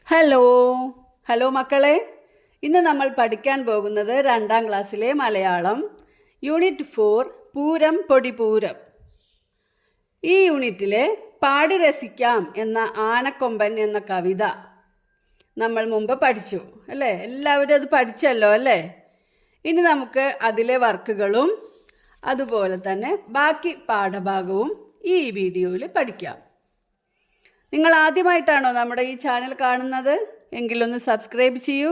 Hello hello മക്കളെ, ഇന്ന് നമ്മൾ പഠിക്കാൻ പോകുന്നത് 2ാം ക്ലാസ്സിലെ മലയാളം യൂണിറ്റ് 4 പൂരം പൊടിപൂരം. ഈ യൂണിറ്റിലെ പാടി രസിക്കാം എന്ന ആനക്കൊമ്പൻ എന്ന കവിത നമ്മൾ മുമ്പ് പഠിച്ചു അല്ലേ? എല്ലാവരും അത് പഠിച്ചല്ലോ അല്ലേ? ഇനി നമുക്ക് അതിലെ വർക്കുകളും അതുപോലെ തന്നെ ബാക്കി പാഠഭാഗവും ഈ വീഡിയോയിൽ പഠിക്കാം. നിങ്ങൾ ആദ്യമായിട്ടാണോ നമ്മുടെ ഈ ചാനൽ കാണുന്നത്? എങ്കിലൊന്ന് സബ്സ്ക്രൈബ് ചെയ്യൂ.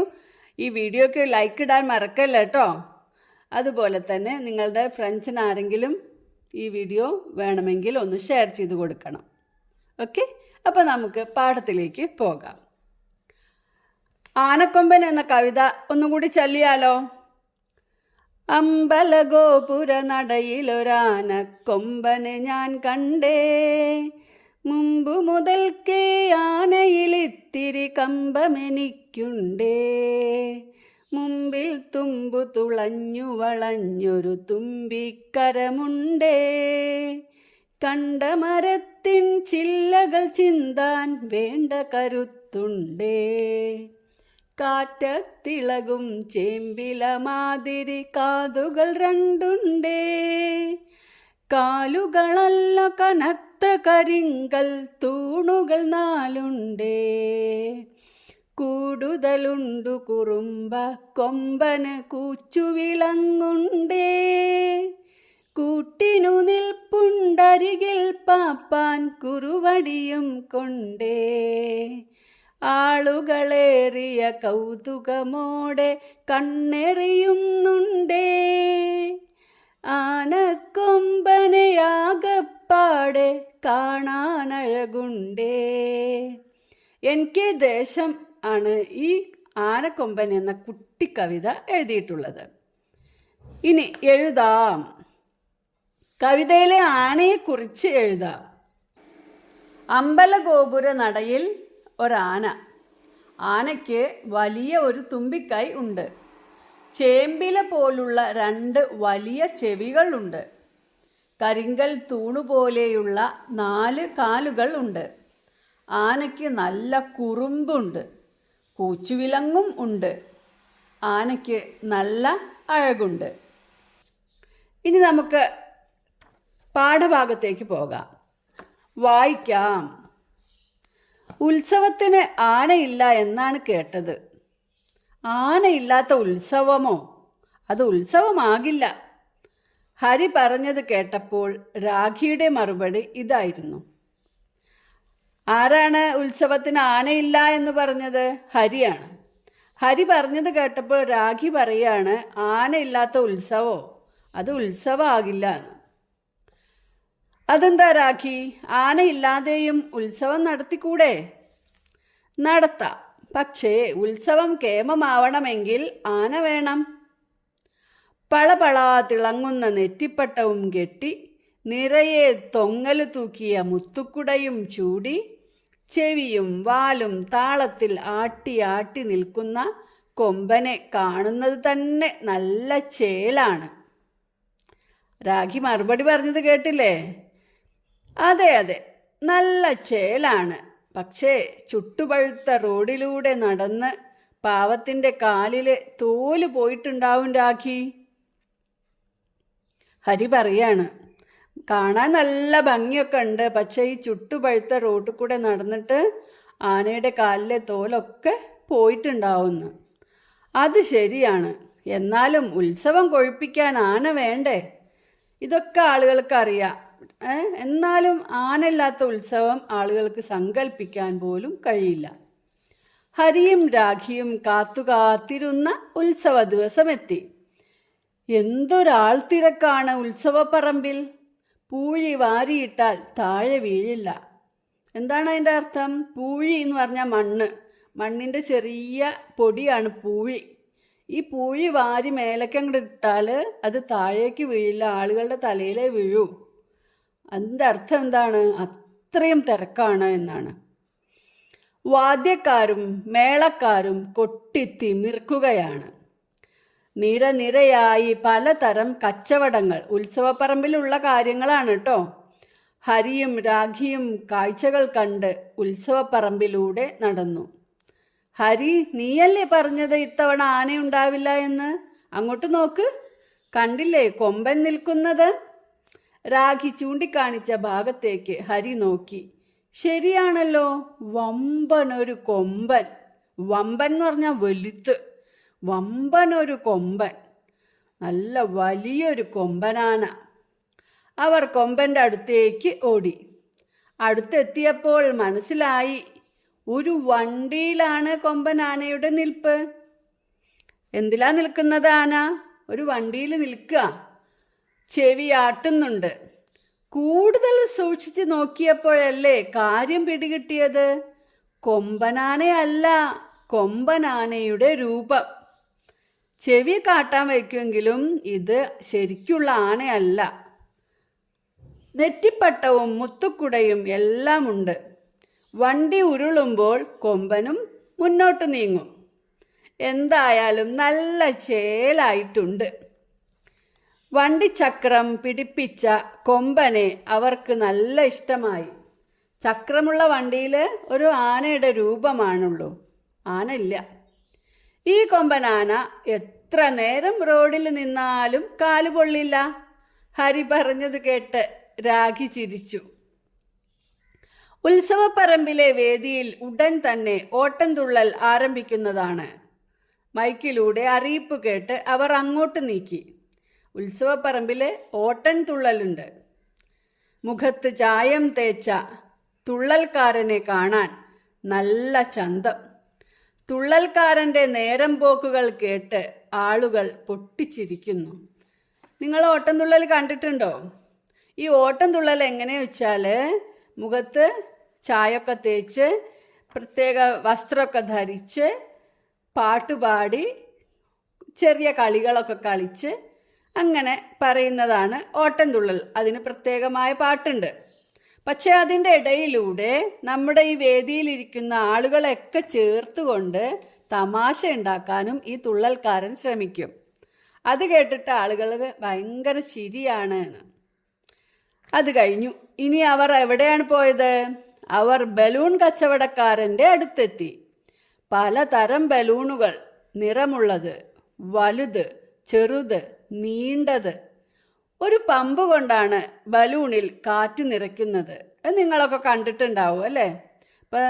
ഈ വീഡിയോയ്ക്ക് ലൈക്ക് ഇടാൻ മറക്കല്ല കേട്ടോ. അതുപോലെ തന്നെ നിങ്ങളുടെ ഫ്രണ്ട്സിന് ആരെങ്കിലും ഈ വീഡിയോ വേണമെങ്കിൽ ഒന്ന് ഷെയർ ചെയ്ത് കൊടുക്കണം. ഓക്കെ, അപ്പോൾ നമുക്ക് പാഠത്തിലേക്ക് പോകാം. ആനക്കൊമ്പൻ എന്ന കവിത ഒന്നുകൂടി ചൊല്ലിയാലോ? അമ്പലഗോപുര നടയിലൊരാനക്കൊമ്പനെ ഞാൻ കണ്ടേ, മുമ്പു മുതൽക്കേ ആനയിലിത്തിരി കമ്പമെനിക്കുണ്ടേ, മുമ്പിൽ തുമ്പു തുളഞ്ഞു വളഞ്ഞൊരു തുമ്പിക്കരമുണ്ടേ, കണ്ട മരത്തിൻ ചില്ലകൾ ചിന്താൻ വേണ്ട കരുത്തുണ്ടേ, കാറ്റത്തിളകും ചേമ്പില മാതിരി കാതുകൾ രണ്ടുണ്ടേ, കാലുകളല്ല കനത്ത കരിങ്കൽ തൂണുകൾ 4 കൂടുതലുണ്ടു കുറുമ്പ കൊമ്പന് കൂച്ചുവിലങ്ങുണ്ടേ, കൂട്ടിനു നിൽപ്പുണ്ടരികിൽ പാപ്പാൻ കുറുവടിയും കൊണ്ടേ, ആളുകളേറിയ കൗതുകമോടെ കണ്ണെറിയുന്നുണ്ടേ, ആനക്കൊമ്പനെയാകപ്പാടെ കാണാനഴകുണ്ടേ. എനിക്ക് ദേശം ആണ് ഈ ആനക്കൊമ്പൻ എന്ന കുട്ടി കവിത എഴുതിയിട്ടുള്ളത്. ഇനി എഴുതാം. കവിതയിലെ ആനയെക്കുറിച്ച് എഴുതാം. അമ്പലഗോപുര നടയിൽ ഒരാന. ആനയ്ക്ക് വലിയ ഒരു തുമ്പിക്കൈ ഉണ്ട്. ചേമ്പില പോലുള്ള 2 വലിയ ചെവികളുണ്ട്. കരിങ്കൽ തൂണുപോലെയുള്ള 4 കാലുകൾ ഉണ്ട്. ആനയ്ക്ക് നല്ല കുറുമ്പുണ്ട്. കൂച്ചുവിലങ്ങും ഉണ്ട്. ആനയ്ക്ക് നല്ല അഴകുണ്ട്. ഇനി നമുക്ക് പാഠഭാഗത്തേക്ക് പോകാം. വായിക്കാം. ഉത്സവത്തിന് ആനയില്ല എന്നാണ് കേട്ടത്. ആനയില്ലാത്ത ഉത്സവമോ? അത് ഉത്സവമാകില്ല. ഹരി പറഞ്ഞത് കേട്ടപ്പോൾ രാഖിയുടെ മറുപടി ഇതായിരുന്നു. ആരാണ് ഉത്സവത്തിന് ആനയില്ല എന്ന് പറഞ്ഞത്? ഹരിയാണ്. ഹരി പറഞ്ഞത് കേട്ടപ്പോൾ രാഖി പറയാണ്, ആനയില്ലാത്ത ഉത്സവോ? അത് ഉത്സവമാകില്ല എന്ന്. അതെന്താ രാഖി, ആനയില്ലാതെയും ഉത്സവം നടത്തിക്കൂടെ? നടത്താം, പക്ഷേ ഉത്സവം കേമമാവണമെങ്കിൽ ആന വേണം. പളപളാ തിളങ്ങുന്ന നെറ്റിപ്പട്ടവും കെട്ടി, നിറയെ തൊങ്ങല് തൂക്കിയ മുത്തുക്കുടയും ചൂടി, ചെവിയും വാലും താളത്തിൽ ആട്ടി ആട്ടി നിൽക്കുന്ന കൊമ്പനെ കാണുന്നത് തന്നെ നല്ല ചേലാണ്. രാഖി മറുപടി പറഞ്ഞത് കേട്ടില്ലേ? അതെ അതെ, നല്ല ചേലാണ്. പക്ഷേ ചുട്ടുപഴുത്ത റോഡിലൂടെ നടന്ന് പാവത്തിൻ്റെ കാലില് തോല് പോയിട്ടുണ്ടാവും രാഖി. ഹരി പറയാണ്, കാണാൻ നല്ല ഭംഗിയൊക്കെ ഉണ്ട്, പക്ഷേ ഈ ചുട്ടുപഴുത്ത റോഡിൽ കൂടെ നടന്നിട്ട് ആനയുടെ കാലിലെ തോലൊക്കെ പോയിട്ടുണ്ടാവുമെന്ന്. അത് ശരിയാണ്. എന്നാലും ഉത്സവം കൊഴുപ്പിക്കാൻ ആന വേണ്ടേ? ഇതൊക്കെ ആളുകൾക്ക് അറിയാം. എന്നാലും ആനയില്ലാത്ത ഉത്സവം ആളുകൾക്ക് സങ്കല്പിക്കാൻ പോലും കഴിയില്ല. ഹരിയും രാഖിയും കാത്തിരുന്ന ഉത്സവ ദിവസം എത്തി. എന്തൊരാൾ തിരക്കാണ് ഉത്സവപ്പറമ്പിൽ. പൂഴി വാരിയിട്ടാൽ താഴെ വീഴില്ല. എന്താണ് അതിൻ്റെ അർത്ഥം? പൂഴി എന്ന് പറഞ്ഞാൽ മണ്ണിൻ്റെ ചെറിയ പൊടിയാണ് പൂഴി. ഈ പൂഴി വാരി മേലേക്കങ്ങോട്ട് ഇട്ടാൽ അത് താഴേക്ക് വീഴില്ല, ആളുകളുടെ തലയിലേ വീഴൂ. അതിൻ്റെ അർത്ഥം എന്താണ്? അത്രയും തിരക്കാണ് എന്നാണ്. വാദ്യക്കാരും മേളക്കാരും കൊട്ടിത്തിമിർക്കുകയാണ്. നിരനിരയായി പലതരം കച്ചവടങ്ങൾ. ഉത്സവപ്പറമ്പിലുള്ള കാര്യങ്ങളാണ് കേട്ടോ. ഹരിയും രാഖിയും കാഴ്ചകൾ കണ്ട് ഉത്സവപ്പറമ്പിലൂടെ നടന്നു. ഹരി, നീയല്ലേ പറഞ്ഞത് ഇത്തവണ ആനയുണ്ടാവില്ല എന്ന്? അങ്ങോട്ട് നോക്ക്, കണ്ടില്ലേ കൊമ്പൻ നിൽക്കുന്നത്? രാഖി ചൂണ്ടിക്കാണിച്ച ഭാഗത്തേക്ക് ഹരി നോക്കി. ശരിയാണല്ലോ, വമ്പനൊരു കൊമ്പൻ. വമ്പൻ എന്ന് പറഞ്ഞാൽ വലുത്ത്. വമ്പനൊരു കൊമ്പൻ, നല്ല വലിയൊരു കൊമ്പനാന. അവർ കൊമ്പൻ്റെ അടുത്തേക്ക് ഓടി. അടുത്തെത്തിയപ്പോൾ മനസ്സിലായി, ഒരു വണ്ടിയിലാണ് കൊമ്പൻ ആനയുടെ നിൽപ്പ്. എന്തിലാ നിൽക്കുന്നത് ആന? ഒരു വണ്ടിയിൽ നിൽക്കുക. ചെവി ആട്ടുന്നുണ്ട്. കൂടുതൽ സൂക്ഷിച്ച് നോക്കിയപ്പോഴല്ലേ കാര്യം പിടികിട്ടിയത്. കൊമ്പനാനയല്ല, കൊമ്പനാനയുടെ രൂപം. ചെവി കാട്ടാൻ വയ്ക്കുമെങ്കിലും ഇത് ശരിക്കുള്ള ആനയല്ല. നെറ്റിപ്പട്ടവും മുത്തുക്കുടയും എല്ലാം ഉണ്ട്. വണ്ടി ഉരുളുമ്പോൾ കൊമ്പനും മുന്നോട്ട് നീങ്ങും. എന്തായാലും നല്ല ചേലായിട്ടുണ്ട്. വണ്ടിച്ചക്രം പിടിപ്പിച്ച കൊമ്പനെ അവർക്ക് നല്ല ഇഷ്ടമായി. ചക്രമുള്ള വണ്ടിയിൽ ഒരു ആനയുടെ രൂപമാണുള്ളൂ, ആന ഇല്ല. ഈ കൊമ്പനാന എത്ര നേരം റോഡിൽ നിന്നാലും കാല് പൊള്ളില്ല. ഹരി പറഞ്ഞത് കേട്ട് രാഖി ചിരിച്ചു. ഉത്സവപ്പറമ്പിലെ വേദിയിൽ ഉടൻ തന്നെ ഓട്ടംതുള്ളൽ ആരംഭിക്കുന്നതാണ്. മൈക്കിലൂടെ അറിയിപ്പ് കേട്ട് അവർ അങ്ങോട്ട് നീക്കി. ഉത്സവപ്പറമ്പിൽ ഓട്ടൻതുള്ളലുണ്ട്. മുഖത്ത് ചായം തേച്ച തുള്ളൽക്കാരനെ കാണാൻ നല്ല ചന്തം. തുള്ളൽക്കാരൻ്റെ നേരം പോക്കുകൾ കേട്ട് ആളുകൾ പൊട്ടിച്ചിരിക്കുന്നു. നിങ്ങൾ ഓട്ടംതുള്ളൽ കണ്ടിട്ടുണ്ടോ? ഈ ഓട്ടംതുള്ളൽ എങ്ങനെയാ വെച്ചാൽ, മുഖത്ത് ചായൊക്കെ തേച്ച് പ്രത്യേക വസ്ത്രമൊക്കെ ധരിച്ച് പാട്ടുപാടി ചെറിയ കളികളൊക്കെ കളിച്ച് അങ്ങനെ പറയുന്നതാണ് ഓട്ടംതുള്ളൽ. അതിന് പ്രത്യേകമായ പാട്ടുണ്ട്. പക്ഷെ അതിൻ്റെ ഇടയിലൂടെ നമ്മുടെ ഈ വേദിയിലിരിക്കുന്ന ആളുകളെയൊക്കെ ചേർത്തുകൊണ്ട് തമാശ ഉണ്ടാക്കാനും ഈ തുള്ളൽക്കാരൻ ശ്രമിക്കും. അത് കേട്ടിട്ട് ആളുകൾ ഭയങ്കര ചിരിയാണ് എന്ന്. അത് കഴിഞ്ഞു. ഇനി അവർ എവിടെയാണ് പോയത്? അവർ ബലൂൺ കച്ചവടക്കാരൻ്റെ അടുത്തെത്തി. പലതരം ബലൂണുകൾ, നിറമുള്ളത്, വലുത്, ചെറുത്, നീണ്ടത്. ഒരു പമ്പ് കൊണ്ടാണ് ബലൂണിൽ കാറ്റ് നിറയ്ക്കുന്നത്. അത് നിങ്ങളൊക്കെ കണ്ടിട്ടുണ്ടാവും അല്ലേ? ഇപ്പം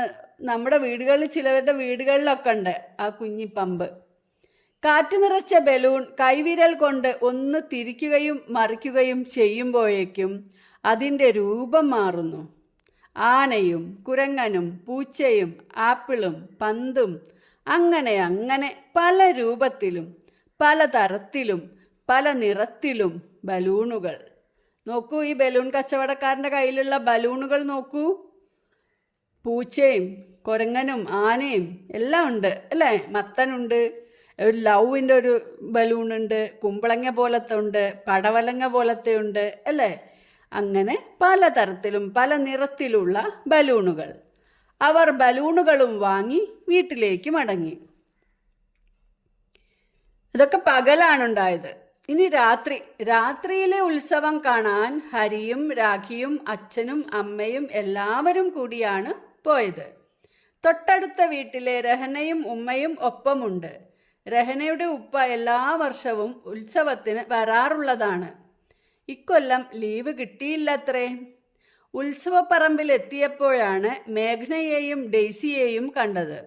നമ്മുടെ വീടുകളിൽ, ചിലവരുടെ വീടുകളിലൊക്കെ ഉണ്ട് ആ കുഞ്ഞി പമ്പ്. കാറ്റ് നിറച്ച ബലൂൺ കൈവിരൽ കൊണ്ട് ഒന്ന് തിരിക്കുകയും മറിക്കുകയും ചെയ്യുമ്പോഴേക്കും അതിൻ്റെ രൂപം മാറുന്നു. ആനയും കുരങ്ങനും പൂച്ചയും ആപ്പിളും പന്തും അങ്ങനെ അങ്ങനെ പല രൂപത്തിലും പല തരത്തിലും പല നിറത്തിലും ബലൂണുകൾ. നോക്കൂ, ഈ ബലൂൺ കച്ചവടക്കാരൻ്റെ കയ്യിലുള്ള ബലൂണുകൾ നോക്കൂ. പൂച്ചയും കുരങ്ങനും ആനയും എല്ലാം ഉണ്ട് അല്ലേ? മത്തനുണ്ട്, ഒരു ലവിൻ്റെ ഒരു ബലൂണുണ്ട്, കുമ്പളങ്ങ പോലത്തെ ഉണ്ട്, പടവലങ്ങ പോലത്തെ ഉണ്ട് അല്ലേ? അങ്ങനെ പലതരത്തിലും പല നിറത്തിലുള്ള ബലൂണുകൾ. അവർ ബലൂണുകളും വാങ്ങി വീട്ടിലേക്ക് മടങ്ങി. ഇതൊക്കെ പകലാണുണ്ടായത്. ഇനി രാത്രിയിലെ ഉത്സവം കാണാൻ ഹരിയും രാഖിയും അച്ഛനും അമ്മയും എല്ലാവരും കൂടിയാണ് പോയത്. തൊട്ടടുത്ത വീട്ടിലെ രഹനയും ഉമ്മയും ഒപ്പമുണ്ട്. രഹനയുടെ ഉപ്പ എല്ലാ വർഷവും ഉത്സവത്തിന് വരാറുള്ളതാണ്. ഇക്കൊല്ലം ലീവ് കിട്ടിയില്ലത്രേ. ഉത്സവപ്പറമ്പിലെത്തിയപ്പോഴാണ് മേഘ്നയെയും ഡെയ്സിയെയും കണ്ടത്.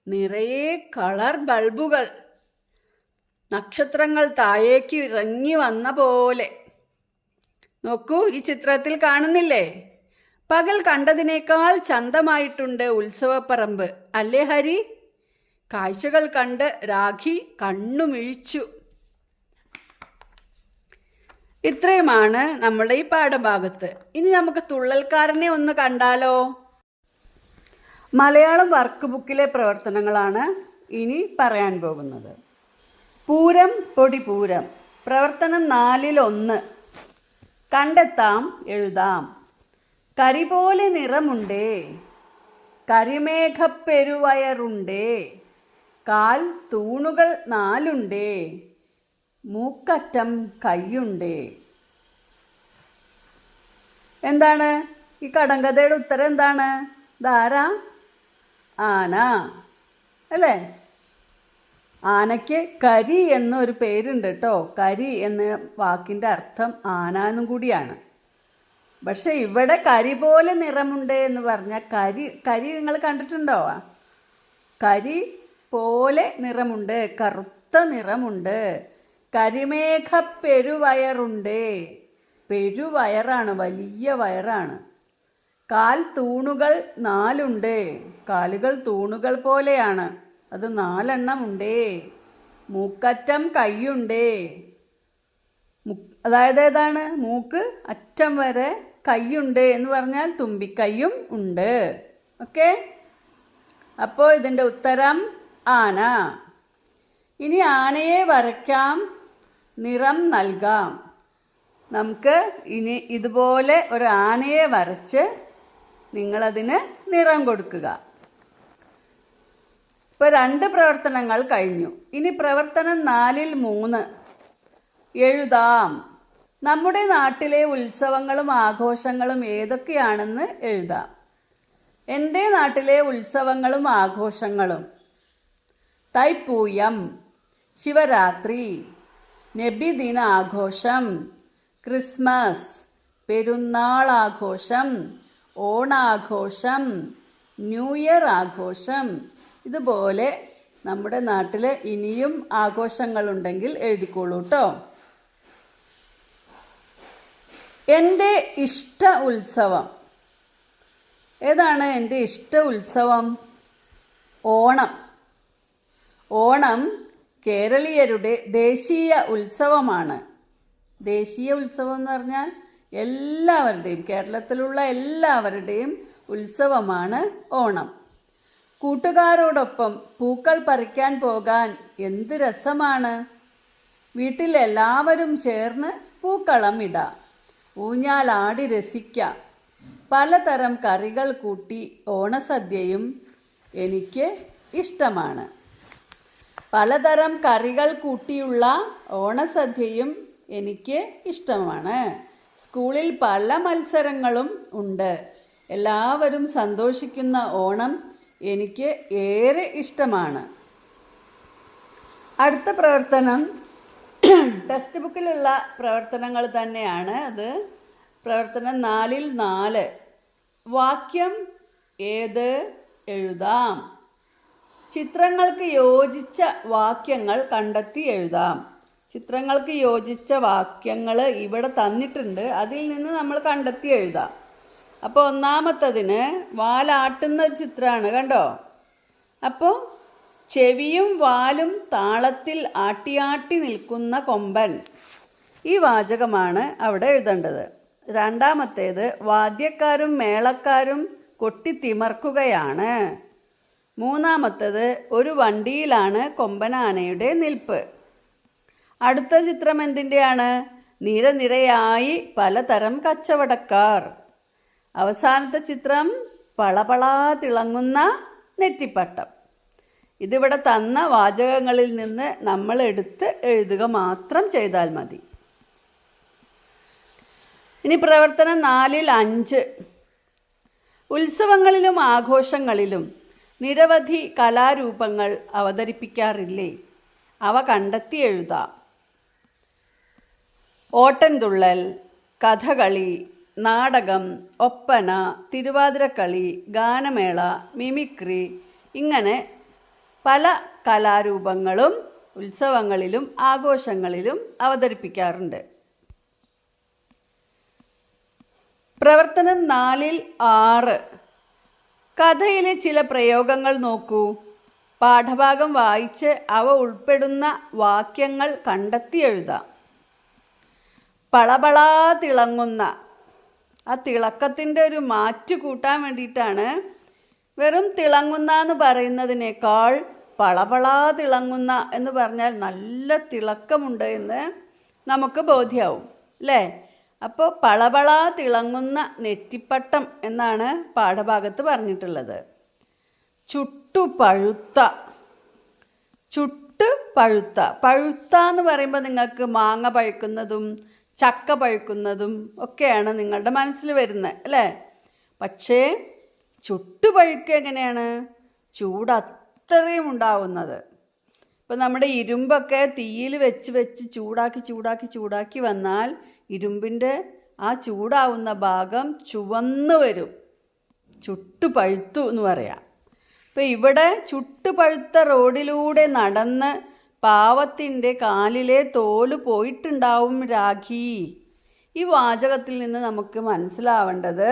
നിറയെ കളർ ബൾബുകൾ, നക്ഷത്രങ്ങൾ താഴേക്ക് ഇറങ്ങി വന്ന പോലെ. നോക്കൂ, ഈ ചിത്രത്തിൽ കാണുന്നില്ലേ? പകൽ കണ്ടതിനേക്കാൾ ചന്തമായിട്ടുണ്ട് ഉത്സവപ്പറമ്പ് അല്ലേ ഹരി? കാഴ്ചകൾ കണ്ട് രാഖി കണ്ണുമിഴിച്ചു. ഇത്രയുമാണ് നമ്മുടെ ഈ പാഠഭാഗത്ത്. ഇനി നമുക്ക് തുള്ളൽക്കാരനെ ഒന്ന് കണ്ടാലോ? മലയാളം വർക്ക് ബുക്കിലെ പ്രവർത്തനങ്ങളാണ് ഇനി പറയാൻ പോകുന്നത്. പൂരം പൊടിപൂരം. പ്രവർത്തനം 4-1. കണ്ടെത്താം, എഴുതാം. കരി പോലെ നിറമുണ്ടേ, കരിമേഘപ്പെരുവയറുണ്ടേ, കാൽ തൂണുകൾ 4 മൂക്കറ്റം കയ്യുണ്ടേ. എന്താണ് ഈ കടങ്കഥയുടെ ഉത്തരം? എന്താണ്? ധാരാ? ആന. അല്ലേ? ആനയ്ക്ക് കരി എന്നൊരു പേരുണ്ട് കേട്ടോ. കരി എന്ന വാക്കിൻ്റെ അർത്ഥം ആന എന്നും കൂടിയാണ്. പക്ഷെ ഇവിടെ കരി പോലെ നിറമുണ്ട് എന്ന് പറഞ്ഞാൽ കരി നിങ്ങൾ കണ്ടിട്ടുണ്ടോ? കരി പോലെ നിറമുണ്ട്, കറുത്ത നിറമുണ്ട്. കരിമേഘ പെരുവയറുണ്ട്. പെരുവയറാണ്, വലിയ വയറാണ്. കാൽ തൂണുകൾ 4 കാലുകൾ തൂണുകൾ പോലെയാണ്, അത് 4 ഉണ്ടേ. മൂക്കറ്റം കൈയുണ്ട്. അതായത് ഏതാണ്? മൂക്ക് അറ്റം വരെ കൈയുണ്ട് എന്ന് പറഞ്ഞാൽ തുമ്പിക്കൈയും ഉണ്ട്. ഓക്കെ, അപ്പോൾ ഇതിൻ്റെ ഉത്തരം ആന. ഇനി ആനയെ വരയ്ക്കാം, നിറം നൽകാം. നമുക്ക് ഇനി ഇതുപോലെ ഒരു ആനയെ വരച്ച് നിങ്ങളതിന് നിറം കൊടുക്കുക. ഇപ്പോൾ 2 പ്രവർത്തനങ്ങൾ കഴിഞ്ഞു. ഇനി പ്രവർത്തനം 4ൽ 3 എഴുതാം. നമ്മുടെ നാട്ടിലെ ഉത്സവങ്ങളും ആഘോഷങ്ങളും ഏതൊക്കെയാണെന്ന് എഴുതാം. എൻ്റെ നാട്ടിലെ ഉത്സവങ്ങളും ആഘോഷങ്ങളും: തൈപ്പൂയം, ശിവരാത്രി, നബിദിന ആഘോഷം, ക്രിസ്മസ്, പെരുന്നാൾ ആഘോഷം, ഓണാഘോഷം, ന്യൂ ഇയർ ആഘോഷം. ഇതുപോലെ നമ്മുടെ നാട്ടിൽ ഇനിയും ആഘോഷങ്ങളുണ്ടെങ്കിൽ എഴുതിക്കോളൂ കേട്ടോ. എൻ്റെ ഇഷ്ട ഉത്സവം ഏതാണ്? എൻ്റെ ഇഷ്ട ഉത്സവം ഓണം. ഓണം കേരളീയരുടെ ദേശീയ ഉത്സവമാണ്. ദേശീയ ഉത്സവം എന്ന് പറഞ്ഞാൽ എല്ലാവരുടെയും, കേരളത്തിലുള്ള എല്ലാവരുടെയും ഉത്സവമാണ് ഓണം. കൂട്ടുകാരോടൊപ്പം പൂക്കൾ പറിക്കാൻ പോകാൻ എന്ത് രസമാണ്. വീട്ടിൽ എല്ലാവരും ചേർന്ന് പൂക്കളം ഇടാം, ഊഞ്ഞാലാടി രസിക്കാം. പലതരം കറികൾ കൂട്ടി ഓണസദ്യയും എനിക്ക് ഇഷ്ടമാണ്. പലതരം കറികൾ കൂട്ടിയുള്ള ഓണസദ്യയും എനിക്ക് ഇഷ്ടമാണ്. സ്കൂളിൽ പല മത്സരങ്ങളും ഉണ്ട്. എല്ലാവരും സന്തോഷിക്കുന്ന ഓണം എനിക്ക് ഏറെ ഇഷ്ടമാണ്. അടുത്ത പ്രവർത്തനം ടെക്സ്റ്റ് ബുക്കിലുള്ള പ്രവർത്തനങ്ങൾ തന്നെയാണ്. അത് പ്രവർത്തനം 4ൽ 4. വാക്യം ഏത് എഴുതാം. ചിത്രങ്ങൾക്ക് യോജിച്ച വാക്യങ്ങൾ കണ്ടെത്തി എഴുതാം. ചിത്രങ്ങൾക്ക് യോജിച്ച വാക്യങ്ങൾ ഇവിടെ തന്നിട്ടുണ്ട്, അതിൽ നിന്ന് നമ്മൾ കണ്ടെത്തി എഴുതാം. അപ്പോൾ ഒന്നാമത്തതിന് വാലാട്ടുന്ന ഒരു ചിത്രമാണ്, കണ്ടോ? അപ്പോൾ ചെവിയും വാലും താളത്തിൽ ആട്ടിയാട്ടി നിൽക്കുന്ന കൊമ്പൻ. ഈ വാചകമാണ് അവിടെ എഴുതേണ്ടത്. രണ്ടാമത്തേത് വാദ്യക്കാരും മേളക്കാരും കൊട്ടിത്തിമർക്കുകയാണ്. മൂന്നാമത്തേത് ഒരു വണ്ടിയിലാണ് കൊമ്പനാനയുടെ നിൽപ്പ്. അടുത്ത ചിത്രം എന്തിൻ്റെയാണ്? നിരനിരയായി പലതരം കച്ചവടക്കാർ. അവസാനത്തെ ചിത്രം പളപളാ തിളങ്ങുന്ന നെറ്റിപ്പട്ടം. ഇതിവിടെ തന്ന വാചകങ്ങളിൽ നിന്ന് നമ്മൾ എടുത്ത് എഴുതുക മാത്രം ചെയ്താൽ മതി. ഇനി പ്രവർത്തനം 4ൽ 5. ഉത്സവങ്ങളിലും ആഘോഷങ്ങളിലും നിരവധി കലാരൂപങ്ങൾ അവതരിപ്പിക്കാറില്ലേ? അവ കണ്ടെത്തി എഴുതാം. ഓട്ടൻതുള്ളൽ, കഥകളി, നാടകം, ഒപ്പന, തിരുവാതിരക്കളി, ഗാനമേള, മിമിക്രി, ഇങ്ങനെ പല കലാരൂപങ്ങളും ഉത്സവങ്ങളിലും ആഘോഷങ്ങളിലും അവതരിപ്പിക്കാറുണ്ട്. പ്രവർത്തനം 4ൽ 6. കഥയിലെ ചില പ്രയോഗങ്ങൾ നോക്കൂ. പാഠഭാഗം വായിച്ച് അവ ഉൾപ്പെടുന്ന വാക്യങ്ങൾ കണ്ടെത്തി എഴുതാം. പളപളാ തിളങ്ങുന്ന, ആ തിളക്കത്തിൻ്റെ ഒരു മാറ്റ് കൂട്ടാൻ വേണ്ടിയിട്ടാണ് വെറും തിളങ്ങുന്ന എന്ന് പറയുന്നതിനേക്കാൾ പളപളാ തിളങ്ങുന്ന എന്ന് പറഞ്ഞാൽ നല്ല തിളക്കമുണ്ട് എന്ന് നമുക്ക് ബോധ്യമാവും അല്ലേ? അപ്പോൾ പളപളാ തിളങ്ങുന്ന നെറ്റിപ്പട്ടം എന്നാണ് പാഠഭാഗത്ത് പറഞ്ഞിട്ടുള്ളത്. ചുട്ടുപഴുത്ത, ചുട്ടുപഴുത്ത, പഴുത്ത എന്ന് പറയുമ്പോൾ നിങ്ങൾക്ക് മാങ്ങ പഴുക്കുന്നതും ചക്ക പഴുക്കുന്നതും ഒക്കെയാണ് നിങ്ങളുടെ മനസ്സിൽ വരുന്നത് അല്ലേ? പക്ഷേ ചുട്ടുപഴുക്കുക എങ്ങനെയാണ്? ചൂട് അത്രയും ഉണ്ടാവുന്നത്. ഇപ്പം നമ്മുടെ ഇരുമ്പൊക്കെ തീയിൽ വെച്ച് വെച്ച് ചൂടാക്കി വന്നാൽ ഇരുമ്പിൻ്റെ ആ ചൂടാവുന്ന ഭാഗം ചുവന്ന് വരും, ചുട്ടുപഴുത്തു എന്ന് പറയാം. ഇപ്പം ഇവിടെ ചുട്ടുപഴുത്ത റോഡിലൂടെ നടന്ന് പാവത്തിൻ്റെ കാലിലെ തോല് പോയിട്ടുണ്ടാവും രാഖി. ഈ വാചകത്തിൽ നിന്ന് നമുക്ക് മനസ്സിലാവേണ്ടത്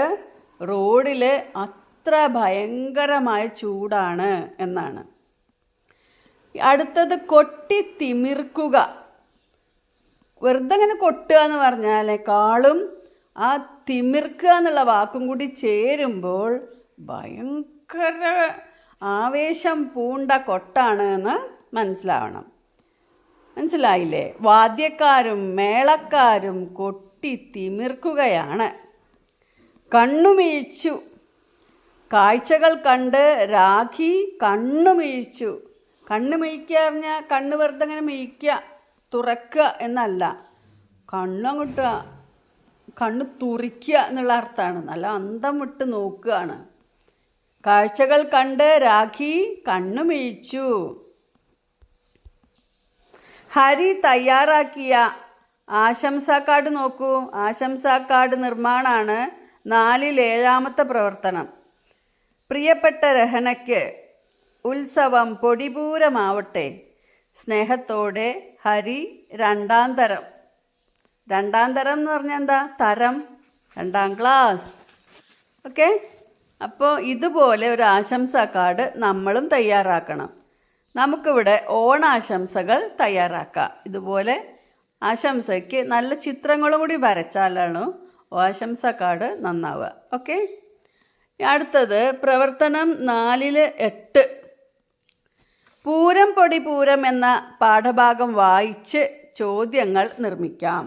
റോഡിൽ അത്ര ഭയങ്കരമായ ചൂടാണ് എന്നാണ്. അടുത്തത് കൊട്ടി തിമിർക്കുക. വെറുതെ ഇങ്ങനെ കൊട്ടുക എന്ന് പറഞ്ഞാലേക്കാളും ആ തിമിർക്കുക എന്നുള്ള വാക്കും കൂടി ചേരുമ്പോൾ ഭയങ്കര ആവേശം പൂണ്ട കൊട്ടാണ് എന്ന് മനസ്സിലാവണം. മനസ്സിലായില്ലേ? വാദ്യക്കാരും മേളക്കാരും കൊട്ടി തിമിർക്കുകയാണ്. കണ്ണുമിഴിച്ചു. കാഴ്ചകൾ കണ്ട് രാഖി കണ്ണുമിഴിച്ചു. കണ്ണ് മിഴിക്കുക പറഞ്ഞാൽ കണ്ണ് വെറുതെ അങ്ങനെ മിഴിക്കുക, തുറക്കുക എന്നല്ല. കണ്ണങ്ങോട്ട് കണ്ണ് തുറിക്കുക എന്നുള്ള അർത്ഥമാണ്. നല്ല അന്തം വിട്ട് നോക്കുകയാണ്. കാഴ്ചകൾ കണ്ട് രാഖി കണ്ണു മിഴിച്ചു. ഹരി തയ്യാറാക്കിയ ആശംസാ കാർഡ് നോക്കൂ. ആശംസാ കാർഡ് നിർമ്മാണമാണ് 4-ൽ 7-ാമത്തെ പ്രവർത്തനം. പ്രിയപ്പെട്ട രഹനയ്ക്ക് ഉത്സവം പൊടിപൂരമാവട്ടെ. സ്നേഹത്തോടെ ഹരി. രണ്ടാം തരം. രണ്ടാം തരം എന്ന് പറഞ്ഞാൽ എന്താ? തരം, 2ാം ക്ലാസ്. ഓക്കെ. അപ്പോൾ ഇതുപോലെ ഒരു ആശംസാ കാർഡ് നമ്മളും തയ്യാറാക്കണം. നമുക്കിവിടെ ഓണാശംസകൾ തയ്യാറാക്കാം. ഇതുപോലെ ആശംസയ്ക്ക് നല്ല ചിത്രങ്ങളും കൂടി വരച്ചാലാണ് ആശംസാ കാർഡ് നന്നാവുക. ഓക്കെ. അടുത്തത് പ്രവർത്തനം 4-ൽ 8. പൂരം പൊടി പൂരം എന്ന പാഠഭാഗം വായിച്ച് ചോദ്യങ്ങൾ നിർമ്മിക്കാം.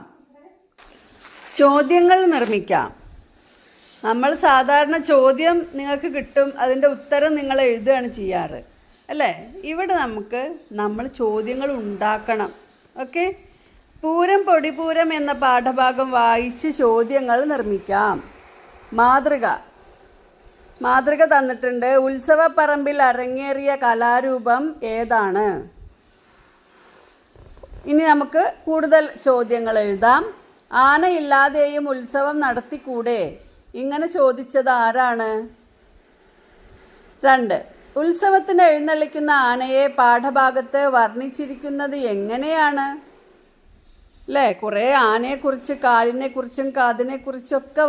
നമ്മൾ സാധാരണ ചോദ്യം നിങ്ങൾക്ക് കിട്ടും, അതിൻ്റെ ഉത്തരം നിങ്ങൾ എഴുതുകയാണ് ചെയ്യാറ് അല്ലേ? ഇവിടെ നമ്മൾ ചോദ്യങ്ങൾ ഉണ്ടാക്കണം. ഓക്കെ. പൂരം പൊടി പൂരം എന്ന പാഠഭാഗം വായിച്ച് ചോദ്യങ്ങൾ നിർമ്മിക്കാം. മാതൃക തന്നിട്ടുണ്ട്. ഉത്സവപ്പറമ്പിൽ അരങ്ങേറിയ കലാരൂപം ഏതാണ്? ഇനി നമുക്ക് കൂടുതൽ ചോദ്യങ്ങൾ എഴുതാം. ആനയില്ലാതെയും ഉത്സവം നടത്തിക്കൂടെ? ഇങ്ങനെ ചോദിച്ചത് ആരാണ്? 2. ഉത്സവത്തിന് എഴുന്നള്ളിക്കുന്ന ആനയെ പാഠഭാഗത്ത് വർണ്ണിച്ചിരിക്കുന്നത് എങ്ങനെയാണ്? അല്ലേ? കുറേ ആനയെക്കുറിച്ച്, കാലിനെക്കുറിച്ചും കാതിനെക്കുറിച്ചൊക്കെ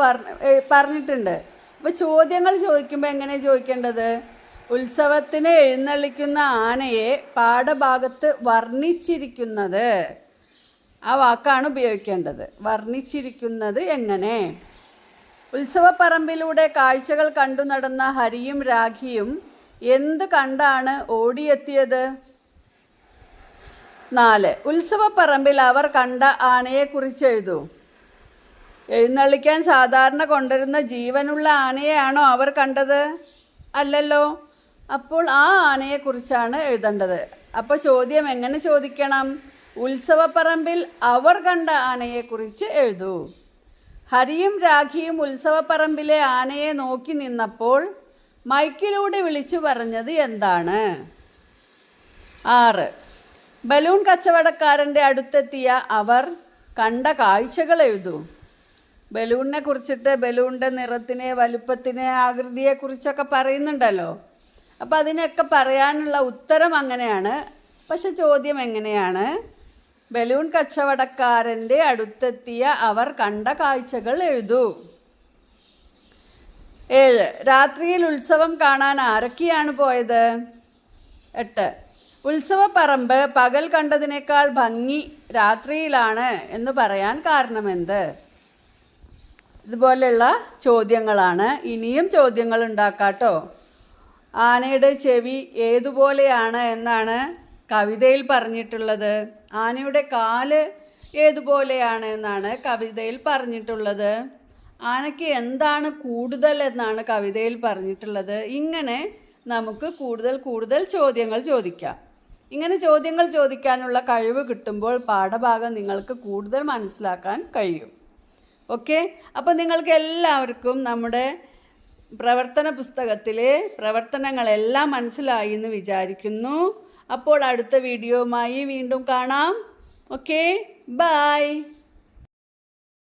പറഞ്ഞിട്ടുണ്ട്. അപ്പോൾ ചോദ്യങ്ങൾ ചോദിക്കുമ്പോൾ എങ്ങനെ ചോദിക്കേണ്ടത്? ഉത്സവത്തിന് എഴുന്നള്ളിക്കുന്ന ആനയെ പാഠഭാഗത്ത് വർണ്ണിച്ചിരിക്കുന്നത്, ആ വാക്കാണ് ഉപയോഗിക്കേണ്ടത്. വർണ്ണിച്ചിരിക്കുന്നത് എങ്ങനെ? ഉത്സവപ്പറമ്പിലൂടെ കാഴ്ചകൾ കണ്ടു നടന്ന ഹരിയും രാഖിയും എന്ത് കണ്ടാണ് ഓടിയെത്തിയത്? 4. ഉത്സവപ്പറമ്പിൽ അവർ കണ്ട ആനയെക്കുറിച്ച് എഴുതൂ. എഴുന്നള്ളിക്കാൻ സാധാരണ കൊണ്ടുവരുന്ന ജീവനുള്ള ആനയെയാണോ അവർ കണ്ടത്? അല്ലല്ലോ. അപ്പോൾ ആ ആനയെക്കുറിച്ചാണ് എഴുതേണ്ടത്. അപ്പോൾ ചോദ്യം എങ്ങനെ ചോദിക്കണം? ഉത്സവപ്പറമ്പിൽ അവർ കണ്ട ആനയെക്കുറിച്ച് എഴുതൂ. ഹരിയും രാഖിയും ഉത്സവപ്പറമ്പിലെ ആനയെ നോക്കി നിന്നപ്പോൾ മൈക്കിലൂടെ വിളിച്ചു പറഞ്ഞത് എന്താണ്? 6. ബലൂൺ കച്ചവടക്കാരൻ്റെ അടുത്തെത്തിയ അവർ കണ്ട കാഴ്ചകൾ എഴുതൂ. ബലൂണിനെ കുറിച്ചിട്ട് ബലൂണിൻ്റെ നിറത്തിനെ, വലുപ്പത്തിനെ, ആകൃതിയെക്കുറിച്ചൊക്കെ പറയുന്നുണ്ടല്ലോ. അപ്പം അതിനൊക്കെ പറയാനുള്ള ഉത്തരം അങ്ങനെയാണ്. പക്ഷെ ചോദ്യം എങ്ങനെയാണ്? ബലൂൺ കച്ചവടക്കാരൻ്റെ അടുത്തെത്തിയ അവർ കണ്ട കാഴ്ചകൾ എഴുതൂ. 7. രാത്രിയിൽ ഉത്സവം കാണാൻ ആരൊക്കെയാണ് പോയത്? 8. ഉത്സവപ്പറമ്പ് പകൽ കണ്ടതിനേക്കാൾ ഭംഗി രാത്രിയിലാണ് എന്ന് പറയാൻ കാരണമെന്ത്? ഇതുപോലെയുള്ള ചോദ്യങ്ങളാണ്. ഇനിയും ചോദ്യങ്ങൾ ഉണ്ടാക്കാട്ടോ. ആനയുടെ ചെവി ഏതുപോലെയാണ് എന്നാണ് കവിതയിൽ പറഞ്ഞിട്ടുള്ളത്. ആനയുടെ കാല് ഏതുപോലെയാണ് എന്നാണ് കവിതയിൽ പറഞ്ഞിട്ടുള്ളത്. ആനയ്ക്ക് എന്താണ് കൂടുതൽ എന്നാണ് കവിതയിൽ പറഞ്ഞിട്ടുള്ളത്. ഇങ്ങനെ നമുക്ക് കൂടുതൽ ചോദ്യങ്ങൾ ചോദിക്കാം. ഇങ്ങനെ ചോദ്യങ്ങൾ ചോദിക്കാനുള്ള കഴിവ് കിട്ടുമ്പോൾ പാഠഭാഗം നിങ്ങൾക്ക് കൂടുതൽ മനസ്സിലാക്കാൻ കഴിയും. ഓക്കെ. അപ്പോൾ നിങ്ങൾക്ക് എല്ലാവർക്കും നമ്മുടെ പ്രവർത്തന പുസ്തകത്തിലെ പ്രവർത്തനങ്ങളെല്ലാം മനസ്സിലായി എന്ന് വിചാരിക്കുന്നു. അപ്പോൾ അടുത്ത വീഡിയോയുമായി വീണ്ടും കാണാം. Okay, by.